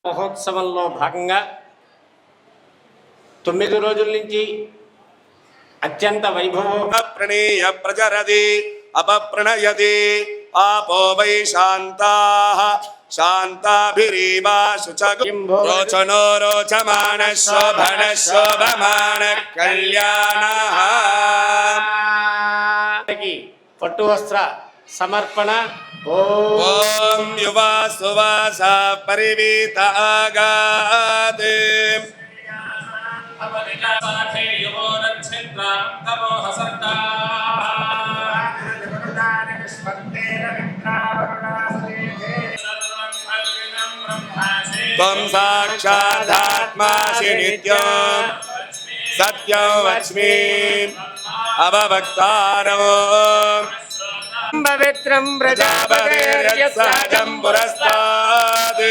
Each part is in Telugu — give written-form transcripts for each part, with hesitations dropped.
మహోత్సవంలో భాగంగా 9 రోజుల నుంచి అత్యంత వైభవంగా ప్రణేయ ప్రజరది అపప్రణయది ఆపో వై శాంతాః శాంతాభిరీవా శుచగోచనో రోచమాన శోభన శోభమాన కళ్యాణః. పట్టు వస్త్ర సమర్పణ. ఓం యువా సువాస పరివీత ఆగాదే త్వం సాక్షాదాత్మాసి నిత్యం సత్యం వచ్మి అవవక్తారం పవిత్రం ప్రజాపతిర్యత్సహజం పురస్తాద్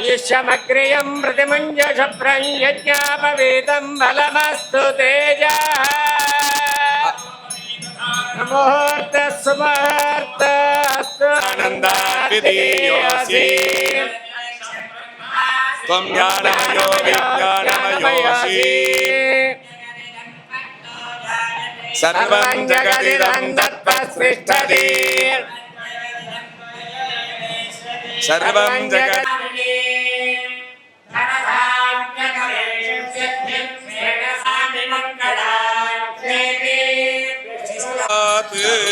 యశమగ్రియం ప్రతిమంజష ప్రయజ్ఞాపవేదం బలమస్తు తేజః. ముహూర్త సుముహూర్త ఆనందాద్వితీయోసి త్వం జ్ఞానమయో విజ్ఞానమయోసి సర్వం జగదిదం తత్పస్పృష్టది సర్వం జగత్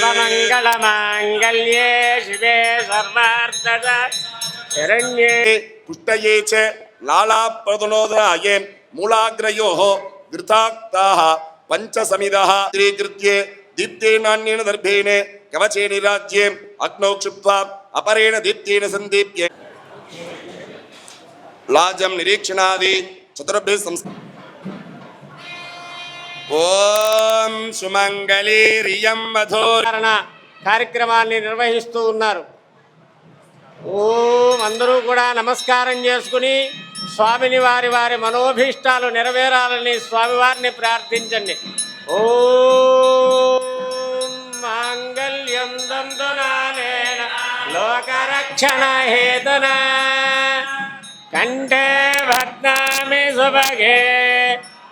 మంగళ మాంగళ్యే శివే సర్వార్థద శరణ్యే పుష్టయే చ లాలాప్రదనోదరాయే మూలాగ్రయోః ఘృతాక్తాః పంచసమిదః త్రీకృత్యే దీప్తేనాన్యేన దర్భేణ కవచే నిరాజ్యే అగ్నౌ క్షుప్త్వా అపరేణ దీప్తేన సందీప్య లాజం నిరీక్షణాది చతుర్భిః ఓం సుమంగళీరియం మధుర కార్యక్రమాన్ని నిర్వహిస్తూ ఉన్నారు. ఓం అందరూ కూడా నమస్కారం చేసుకుని స్వామిని వారి వారి మనోభీష్టాలు నెరవేరాలని స్వామివారిని ప్రార్థించండి. ఓం మాంగళ్యం దంతునానేన లోకరక్షణ హేతున కంఠే భద్నామి సుభగే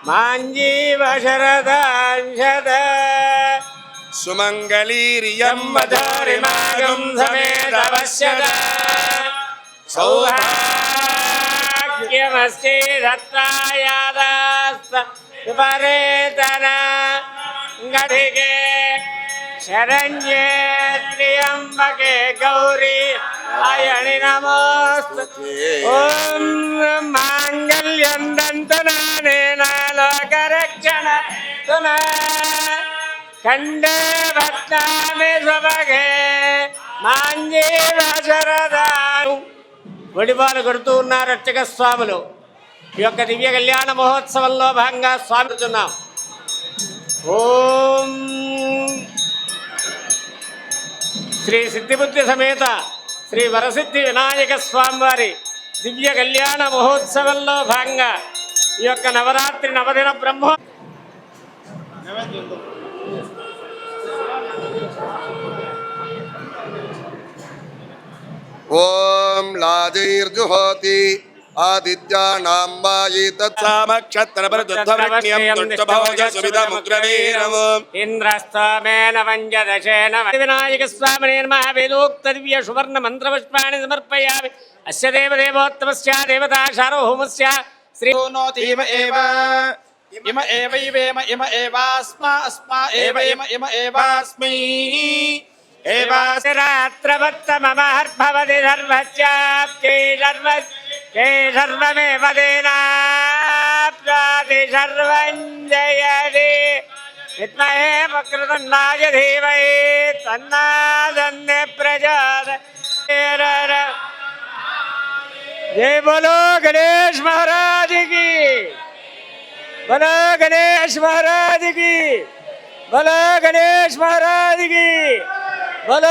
మాంజీవ శరదాంశద సుమంగళీరియం మధురిమాగం సమేతవశ్యద సౌభాగ్యమస్తి దత్తాయాదాస్త విపరేతన గఢిగే శరణ్యే త్ర్యంబకే గౌరీ ఆయణి నమోస్తుతే. ఓం మాంగళ్యం దంతునానేన లోకరక్షణ తునా కండే భక్తామి సుభగే మాంజీవ శరదా. ఒడిపాలు కొడుతూ ఉన్నారు అర్చక స్వాములు. ఈ యొక్క దివ్య కళ్యాణ మహోత్సవంలో భాగంగా స్వామిస్తున్నాం. ఓం శ్రీ సిద్ధిబుద్ధి సమేత శ్రీ వరసిద్ధి వినాయక స్వామివారి దివ్య కళ్యాణ మహోత్సవంలో భాగంగా ఈ యొక్క నవరాత్రి నవదిన బ్రహ్మ ఓం లాజైర్జుహోతి ఆదిత్యానాం వాయి తత్సామక్షత్రపరదుద్ధవృణ్యం దుష్టభోజ సువిధముగ్రవీరం ఇంద్రస్తమేన వంజదశేన వినాయక స్వామినే నమః. వేదోక్త దివ్య సువర్ణ మంత్రపుష్పాణి సమర్పయామి. అస్య దేవదేవోత్తమస్య దేవతా సార్వభౌమస్య శ్రీ ఇమ ఏవ ఇమ ఏవ ఇవేమ ఇమ ఏవాస్మా అస్మా ఏవ ఇమ ఇమ ఏవాస్మై ఏవాత్రవత్తమహర్భవతి సర్వస్యాప్తి సర్వస్యే సర్వమేవ దేనాప్రాతి సర్వం జయతి విద్మహే వక్రతుండాయ ధీమహి తన్నో దన్నే ప్రచోదయాత్. జై బోలో గణేష్ మహారాజ్ की, बोलो गणेश महाराज की, बोलो गणेश महाराज की, बोलो